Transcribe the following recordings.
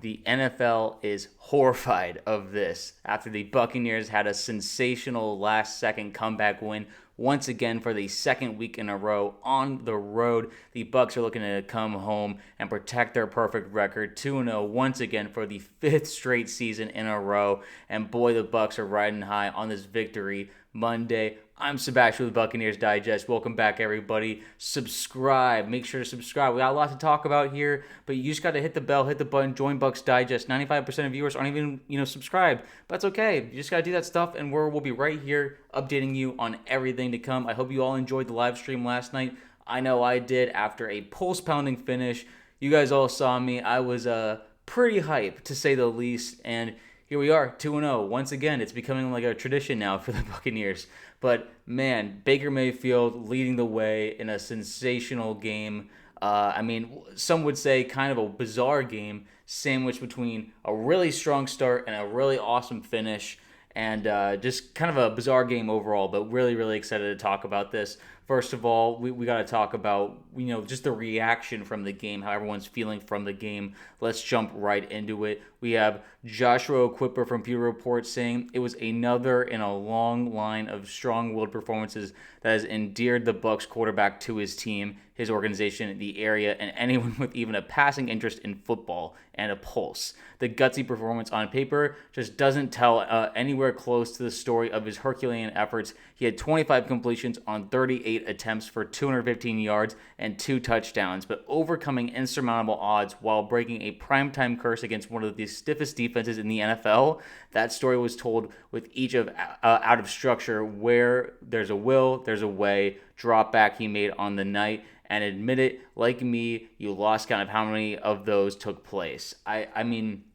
the NFL is horrified of this after the Buccaneers had a sensational last-second comeback win once again for the second week in a row on the road. The Bucs are looking to come home and protect their perfect record, 2-0 once again for the fifth straight season in a row. And boy, the Bucs are riding high on this victory Monday. I'm Sebastian with Buccaneers Digest. Welcome back, everybody. Subscribe. Make sure to subscribe. We got a lot to talk about here, but you just got to hit the bell, hit the button, join Bucs Digest. 95% of viewers aren't even, subscribed. But that's okay. You just got to do that stuff, and we'll be right here updating you on everything to come. I hope you all enjoyed the live stream last night. I know I did after a pulse-pounding finish. You guys all saw me. I was pretty hyped, to say the least, and here we are, 2-0. Once again, it's becoming like a tradition now for the Buccaneers. But, man, Baker Mayfield leading the way in a sensational game. Some would say kind of a bizarre game, sandwiched between a really strong start and a really awesome finish. And just kind of a bizarre game overall, but really, really excited to talk about this. First of all, we got to talk about, just the reaction from the game, how everyone's feeling from the game. Let's jump right into it. We have Joshua Quipper from Pewter Report saying it was another in a long line of strong-willed performances that has endeared the Bucs quarterback to his team, his organization, the area, and anyone with even a passing interest in football and a pulse. The gutsy performance on paper just doesn't tell anywhere close to the story of his Herculean efforts. He had 25 completions on 38 attempts for 215 yards and 2 touchdowns, but overcoming insurmountable odds while breaking a primetime curse against one of the stiffest defenses in the NFL. That story was told with each of out of structure, where there's a will, there's a way. Drop back he made on the night. And admit it, like me, you lost count of how many of those took place. I mean,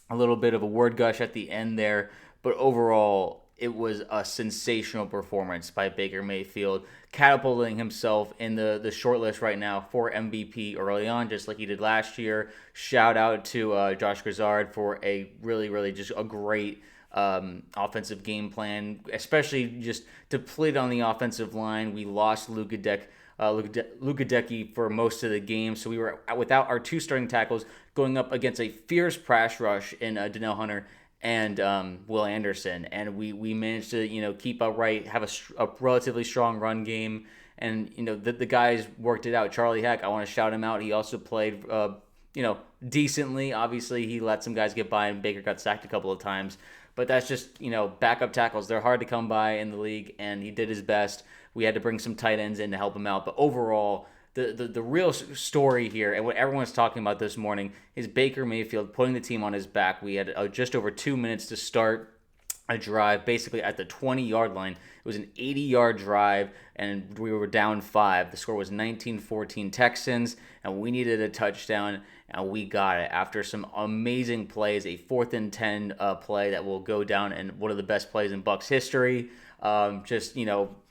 a little bit of a word gush at the end there, but overall, it was a sensational performance by Baker Mayfield, catapulting himself in the short list right now for MVP early on, just like he did last year. Shout out to Josh Grizzard for a really, really just a great offensive game plan, especially just depleted on the offensive line. We lost Luka Decky for most of the game, so we were without our 2 starting tackles going up against a fierce pass rush in Danielle Hunter and Will Anderson, and we managed to keep upright, have a relatively strong run game, and the guys worked it out. Charlie Heck, I want to shout him out. He also played decently. Obviously, he let some guys get by, and Baker got sacked a couple of times. But that's just, backup tackles. They're hard to come by in the league, and he did his best. We had to bring some tight ends in to help him out. But overall, the real story here, and what everyone's talking about this morning, is Baker Mayfield putting the team on his back. We had just over 2 minutes to start a drive, basically at the 20-yard line. It was an 80-yard drive, and we were down 5. The score was 19-14 Texans, and we needed a touchdown, and we got it after some amazing plays, a 4th and 10 play that will go down in one of the best plays in Bucs history.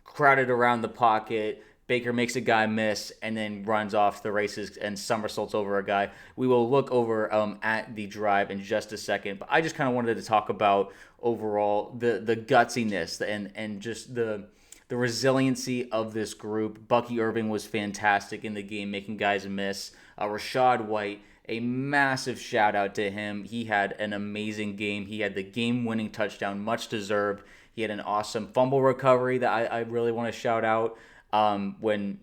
Crowded around the pocket. Baker makes a guy miss and then runs off the races and somersaults over a guy. We will look over at the drive in just a second, but I just kind of wanted to talk about overall the gutsiness and just the resiliency of this group. Bucky Irving was fantastic in the game, making guys miss. Rachaad White, a massive shout out to him. He had an amazing game. He had the game-winning touchdown, much deserved. He had an awesome fumble recovery that I really want to shout out. When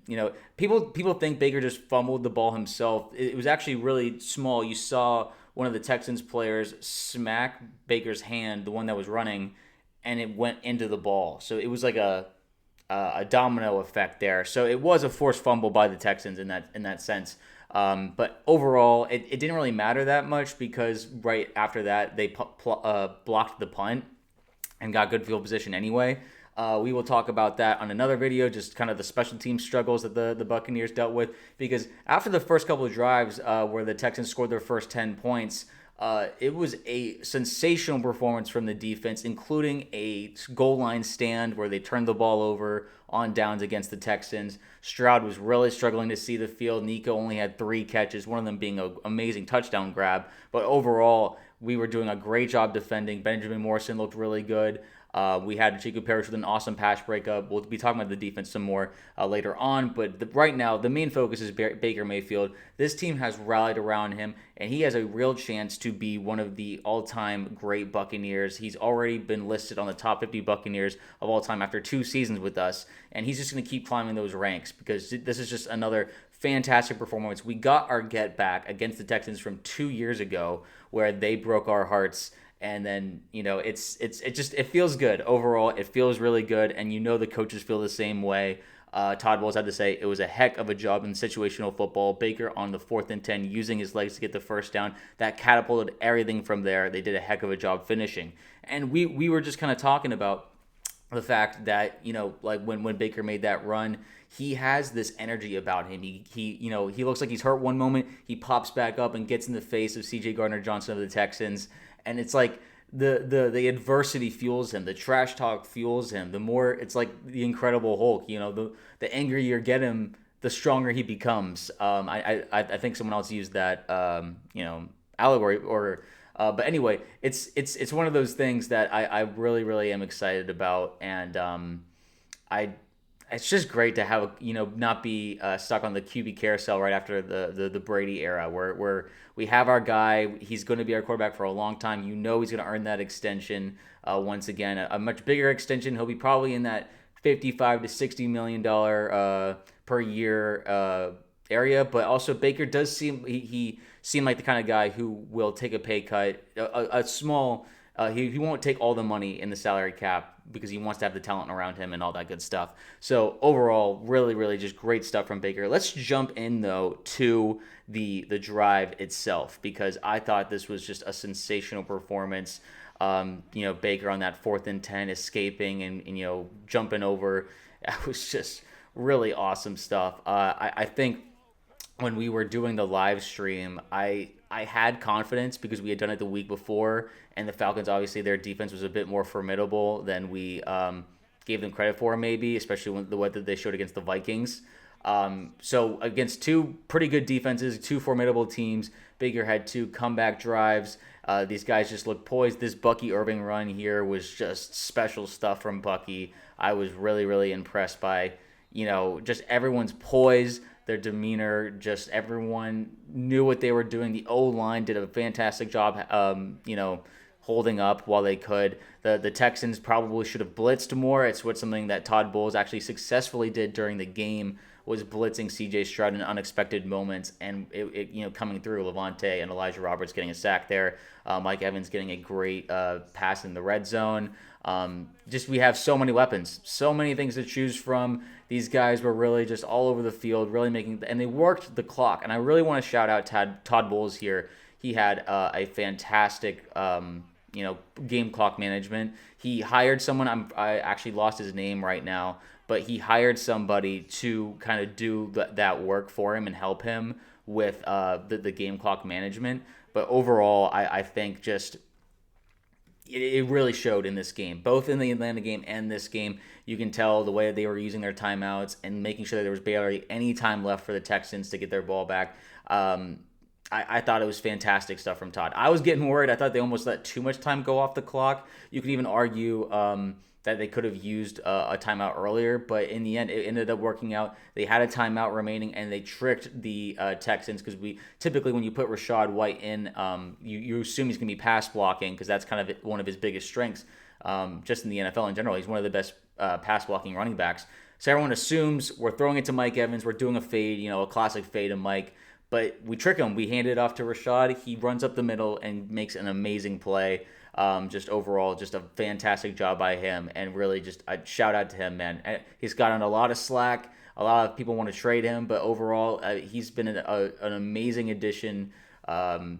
people think Baker just fumbled the ball himself, it was actually really small. You saw one of the Texans players smack Baker's hand, the one that was running, and it went into the ball. So it was like a domino effect there. So it was a forced fumble by the Texans in that sense. But overall, it didn't really matter that much because right after that they blocked the punt and got good field position anyway. We will talk about that on another video, just kind of the special team struggles that the Buccaneers dealt with. Because after the first couple of drives where the Texans scored their first 10 points, it was a sensational performance from the defense, including a goal line stand where they turned the ball over on downs against the Texans. Stroud was really struggling to see the field. Nico only had 3 catches, one of them being an amazing touchdown grab. But overall, we were doing a great job defending. Benjamin Morrison looked really good. We had Chico Parrish with an awesome pass breakup. We'll be talking about the defense some more later on, but right now the main focus is Baker Mayfield. This team has rallied around him, and he has a real chance to be one of the all-time great Buccaneers. He's already been listed on the top 50 Buccaneers of all time after 2 seasons with us, and he's just going to keep climbing those ranks because this is just another fantastic performance. We got our get back against the Texans from 2 years ago where they broke our hearts. And then, it feels good overall. It feels really good, and the coaches feel the same way. Todd Bowles had to say it was a heck of a job in situational football. Baker on the 4th and 10 using his legs to get the first down. That catapulted everything from there. They did a heck of a job finishing. And we were just kind of talking about the fact that, like when Baker made that run, he has this energy about him. He looks like he's hurt one moment. He pops back up and gets in the face of C.J. Gardner-Johnson of the Texans. And it's like the adversity fuels him. The trash talk fuels him. The more it's like the Incredible Hulk. The angrier you get him, the stronger he becomes. I think someone else used that allegory or. But anyway, it's one of those things that I really really am excited about, and it's just great to have not be stuck on the QB carousel right after the Brady era where we have our guy. He's going to be our quarterback for a long time. He's going to earn that extension once again, a much bigger extension. He'll be probably in that $55 to $60 million per year area, but also Baker does seem he seemed like the kind of guy who will take a pay cut, a small. He won't take all the money in the salary cap because he wants to have the talent around him and all that good stuff. So overall, really, really just great stuff from Baker. Let's jump in, though, to the drive itself because I thought this was just a sensational performance. Baker on that 4th and 10 escaping and jumping over. It was just really awesome stuff. I think when we were doing the live stream, I had confidence because we had done it the week before, and the Falcons, obviously, their defense was a bit more formidable than we gave them credit for, maybe, especially when the way that they showed against the Vikings. So against 2 pretty good defenses, 2 formidable teams, Baker had 2 comeback drives. These guys just looked poised. This Bucky Irving run here was just special stuff from Bucky. I was really, really impressed by, just everyone's poise, their demeanor, just everyone knew what they were doing. The O-line did a fantastic job, holding up while they could. The Texans probably should have blitzed more. It's something that Todd Bowles actually successfully did during the game, was blitzing C.J. Stroud in unexpected moments, and it coming through. Lavonte and Elijah Roberts getting a sack there. Mike Evans getting a great pass in the red zone. We have so many weapons, so many things to choose from. These guys were really just all over the field, really and they worked the clock. And I really want to shout out Todd Bowles here. He had a fantastic, game clock management. He hired someone. I actually lost his name right now, but he hired somebody to kind of do that work for him and help him with the game clock management. But overall, I think just it really showed in this game, both in the Atlanta game and this game. You can tell the way they were using their timeouts and making sure that there was barely any time left for the Texans to get their ball back. I thought it was fantastic stuff from Todd. I was getting worried. I thought they almost let too much time go off the clock. You could even argue that they could have used a timeout earlier, but in the end, it ended up working out. They had a timeout remaining, and they tricked the Texans because typically when you put Rachaad White in, you assume he's going to be pass blocking because that's kind of one of his biggest strengths just in the NFL in general. He's one of the best pass blocking running backs. So everyone assumes we're throwing it to Mike Evans. We're doing a fade, a classic fade to Mike. But we trick him. We hand it off to Rachaad. He runs up the middle and makes an amazing play. Just overall, just a fantastic job by him. And really just a shout out to him, man. He's gotten a lot of slack. A lot of people want to trade him. But overall, he's been an amazing addition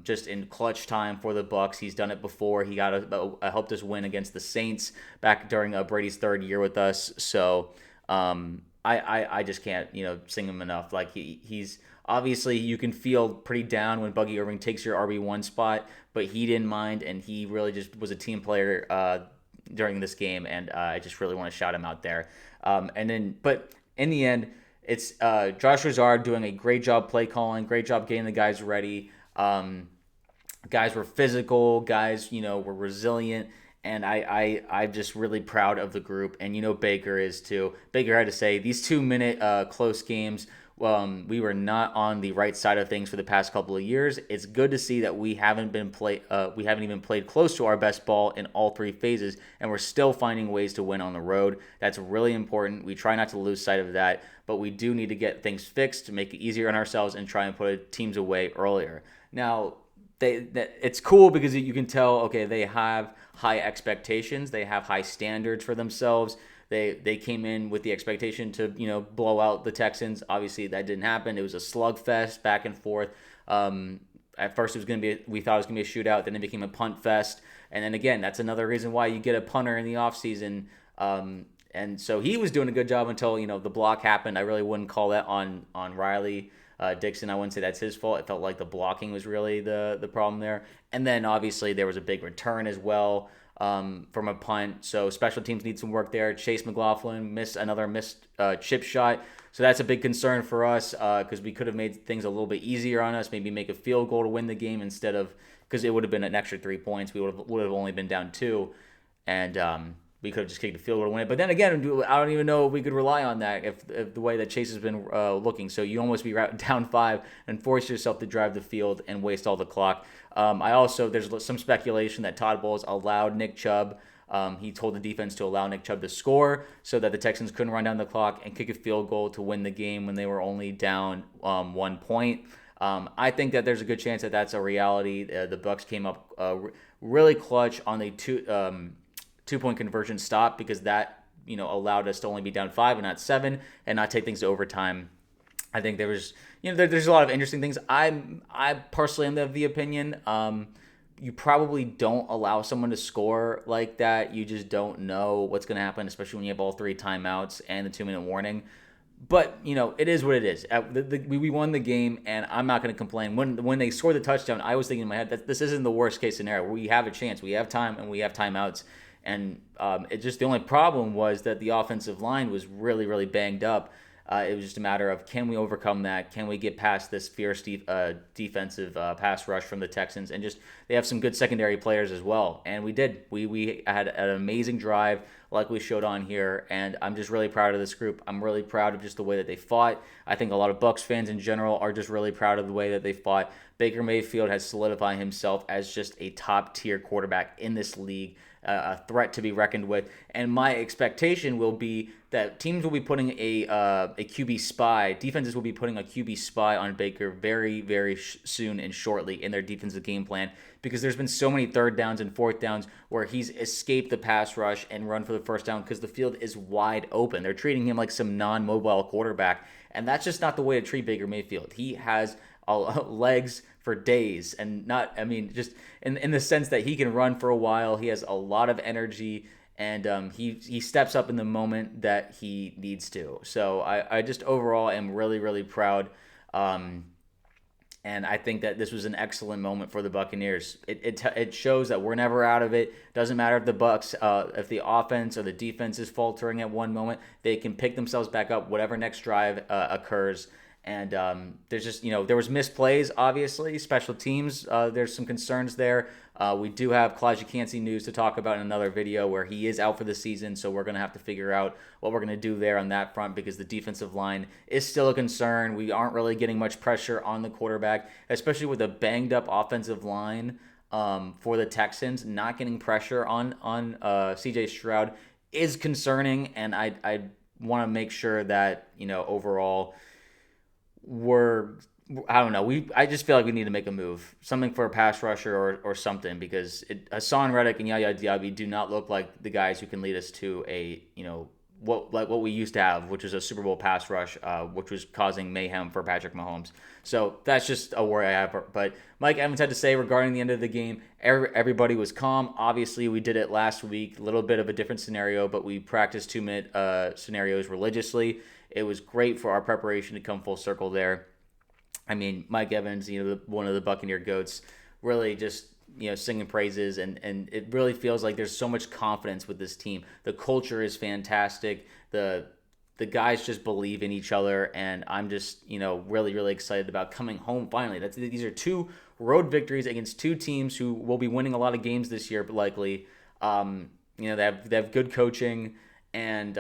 just in clutch time for the Bucs. He's done it before. He helped us win against the Saints back during Brady's 3rd year with us. So I just can't sing him enough. Like he's obviously you can feel pretty down when Bucky Irving takes your RB1 spot, but he didn't mind, and he really just was a team player during this game, and I just really want to shout him out there. But in the end, it's Josh Rizard doing a great job play calling, great job getting the guys ready. Guys were physical, guys were resilient, And I'm just really proud of the group, and Baker is too. Baker had to say these 2-minute close games. We were not on the right side of things for the past couple of years. It's good to see that we haven't even played close to our best ball in all three phases, and we're still finding ways to win on the road. That's really important. We try not to lose sight of that, but we do need to get things fixed to make it easier on ourselves and try and put teams away earlier. Now, it's cool because you can tell, okay, they have high expectations, they have high standards for themselves. They came in with the expectation to blow out the Texans. Obviously, that didn't happen. It was a slugfest back and forth. At first, we thought it was gonna be a shootout. Then it became a punt fest. And then again, that's another reason why you get a punter in the offseason. And so he was doing a good job until the block happened. I really wouldn't call that on Riley Dixon. I wouldn't say that's his fault. It felt like the blocking was really the problem there. And then obviously there was a big return as well from a punt. So special teams need some work there. Chase McLaughlin missed chip shot. So that's a big concern for us because we could have made things a little bit easier on us. Maybe make a field goal to win the game instead of, because it would have been an extra 3 points. We would have only been down 2, and we could have just kicked a field goal to win it. But then again, I don't even know if we could rely on that if the way that Chase has been looking. So you almost be down 5 and force yourself to drive the field and waste all the clock. There's some speculation that Todd Bowles allowed Nick Chubb. He told the defense to allow Nick Chubb to score so that the Texans couldn't run down the clock and kick a field goal to win the game when they were only down 1 point. I think that there's a good chance that that's a reality. The Bucs came up really clutch on a two-point conversion stop because that allowed us to only be down 5 and not 7 and not take things to overtime. I think there was there's a lot of interesting things. I personally am of the opinion you probably don't allow someone to score like that. You just don't know what's going to happen, especially when you have all 3 timeouts and the 2-minute warning. But it is what it is. We won the game, and I'm not going to complain. When they scored the touchdown, I was thinking in my head that this isn't the worst case scenario. We have a chance. We have time, and we have timeouts. And the only problem was that the offensive line was really, really banged up. It was just a matter of, can we overcome that? Can we get past this fierce defensive pass rush from the Texans? And just, they have some good secondary players as well. And we did. We had an amazing drive like we showed on here. And I'm just really proud of this group. I'm really proud of just the way that they fought. I think a lot of Bucs fans in general are just really proud of the way that they fought. Baker Mayfield has solidified himself as just a top-tier quarterback in this league. A threat to be reckoned with, and my expectation will be that teams will be putting a QB spy, defenses will be putting a QB spy on Baker very, very soon and shortly in their defensive game plan, because there's been so many 3rd downs and 4th downs where he's escaped the pass rush and run for the 1st down because the field is wide open. They're treating him like some non-mobile quarterback, and that's just not the way to treat Baker Mayfield. He has legs for days, and just in the sense that he can run for a while. He has a lot of energy, and he steps up in the moment that he needs to. So I just overall am really, really proud, and I think that this was an excellent moment for the Buccaneers. It shows that we're never out of it. Doesn't matter if the Bucs, if the offense or the defense is faltering at one moment, they can pick themselves back up whatever next drive occurs. And there's just, there was misplays, obviously. Special teams, there's some concerns there. We do have Kalijah news to talk about in another video where he is out for the season, so we're going to have to figure out what we're going to do there on that front because the defensive line is still a concern. We aren't really getting much pressure on the quarterback, especially with a banged-up offensive line for the Texans. Not getting pressure on C.J. Stroud is concerning, and I want to make sure that, overall – I don't know. I just feel like we need to make a move, something for a pass rusher or something, because Hassan Reddick and Yaya Diaby do not look like the guys who can lead us to a what we used to have, which is a Super Bowl pass rush, which was causing mayhem for Patrick Mahomes. So that's just a worry I have. But Mike Evans had to say regarding the end of the game, everybody was calm. Obviously, we did it last week, a little bit of a different scenario, but we practiced 2-minute scenarios religiously. It was great for our preparation to come full circle there. I mean, Mike Evans, one of the Buccaneer GOATs, really just, singing praises, and it really feels like there's so much confidence with this team. The culture is fantastic. The guys just believe in each other, and I'm just, really, really excited about coming home finally. These are 2 road victories against 2 teams who will be winning a lot of games this year, likely. They have good coaching, and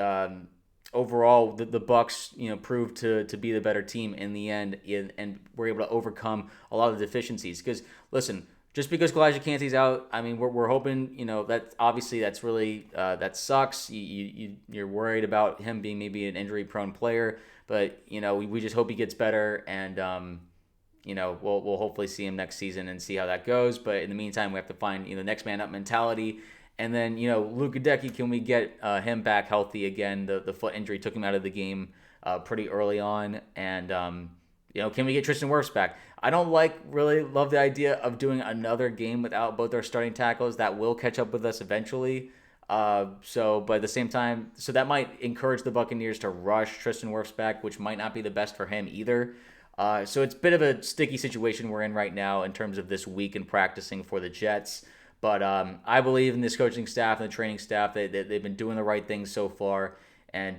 overall the Bucs proved to be the better team in the end, and were able to overcome a lot of the deficiencies. Because listen, just because Elijah Canty's out, I mean we're hoping that obviously that's really that sucks. You're worried about him being maybe an injury prone player, but we just hope he gets better, and we'll hopefully see him next season and see how that goes. But in the meantime, we have to find next man up mentality. And then, Luka Decky, can we get him back healthy again? The foot injury took him out of the game pretty early on. And, can we get Tristan Wirfs back? I don't really love the idea of doing another game without both our starting tackles. That will catch up with us eventually. But at the same time, so that might encourage the Buccaneers to rush Tristan Wirfs back, which might not be the best for him either. So it's a bit of a sticky situation we're in right now in terms of this week in practicing for the Jets. But I believe in this coaching staff and the training staff. They've been doing the right things so far. And,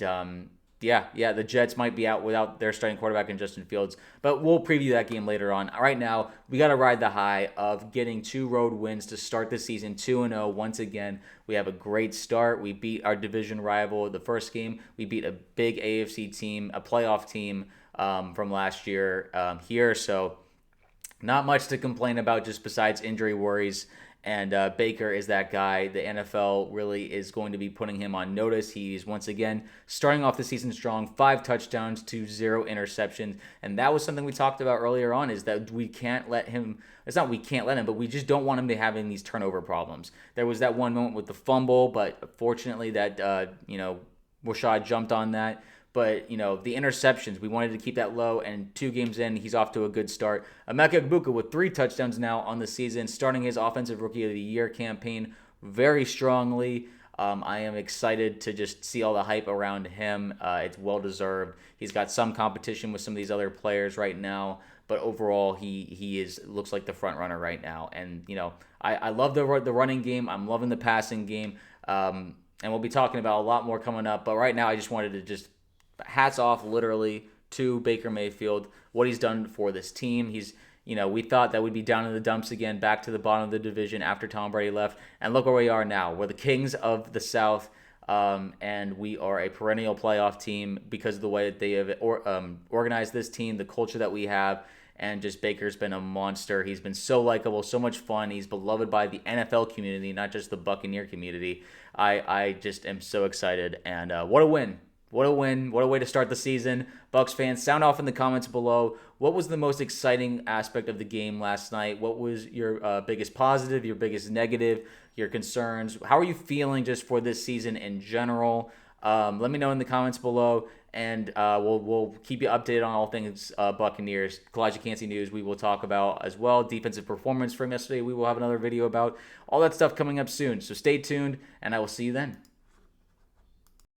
the Jets might be out without their starting quarterback in Justin Fields. But we'll preview that game later on. Right now, we got to ride the high of getting 2 road wins to start the season 2-0. Once again, we have a great start. We beat our division rival the first game. We beat a big AFC team, a playoff team from last year here. So not much to complain about just besides injury worries. And Baker is that guy. The NFL really is going to be putting him on notice. He's once again starting off the season strong, 5 touchdowns to 0 interceptions. And that was something we talked about earlier on, is that we can't let him. It's not we can't let him, but we just don't want him to having these turnover problems. There was that one moment with the fumble, but fortunately that Rashad jumped on that. But, the interceptions, we wanted to keep that low, and 2 games in, he's off to a good start. Emeka Egbuka with 3 touchdowns now on the season, starting his Offensive Rookie of the Year campaign very strongly. I am excited to just see all the hype around him. It's well-deserved. He's got some competition with some of these other players right now, but overall, he looks like the front runner right now. And, I love the running game. I'm loving the passing game. And we'll be talking about a lot more coming up. But right now, I just wanted to just hats off literally to Baker Mayfield, what he's done for this team. He's, we thought that we'd be down in the dumps again, back to the bottom of the division after Tom Brady left. And look where we are now. We're the kings of the South, and we are a perennial playoff team because of the way that they have organized this team, the culture that we have. And just Baker's been a monster. He's been so likable, so much fun. He's beloved by the NFL community, not just the Buccaneer community. I just am so excited. And what a win. What a win. What a way to start the season. Bucs fans, sound off in the comments below. What was the most exciting aspect of the game last night? What was your biggest positive, your biggest negative, your concerns? How are you feeling just for this season in general? Let me know in the comments below, and we'll keep you updated on all things Buccaneers. Elijah Canty news we will talk about as well. Defensive performance from yesterday we will have another video about. All that stuff coming up soon. So stay tuned, and I will see you then.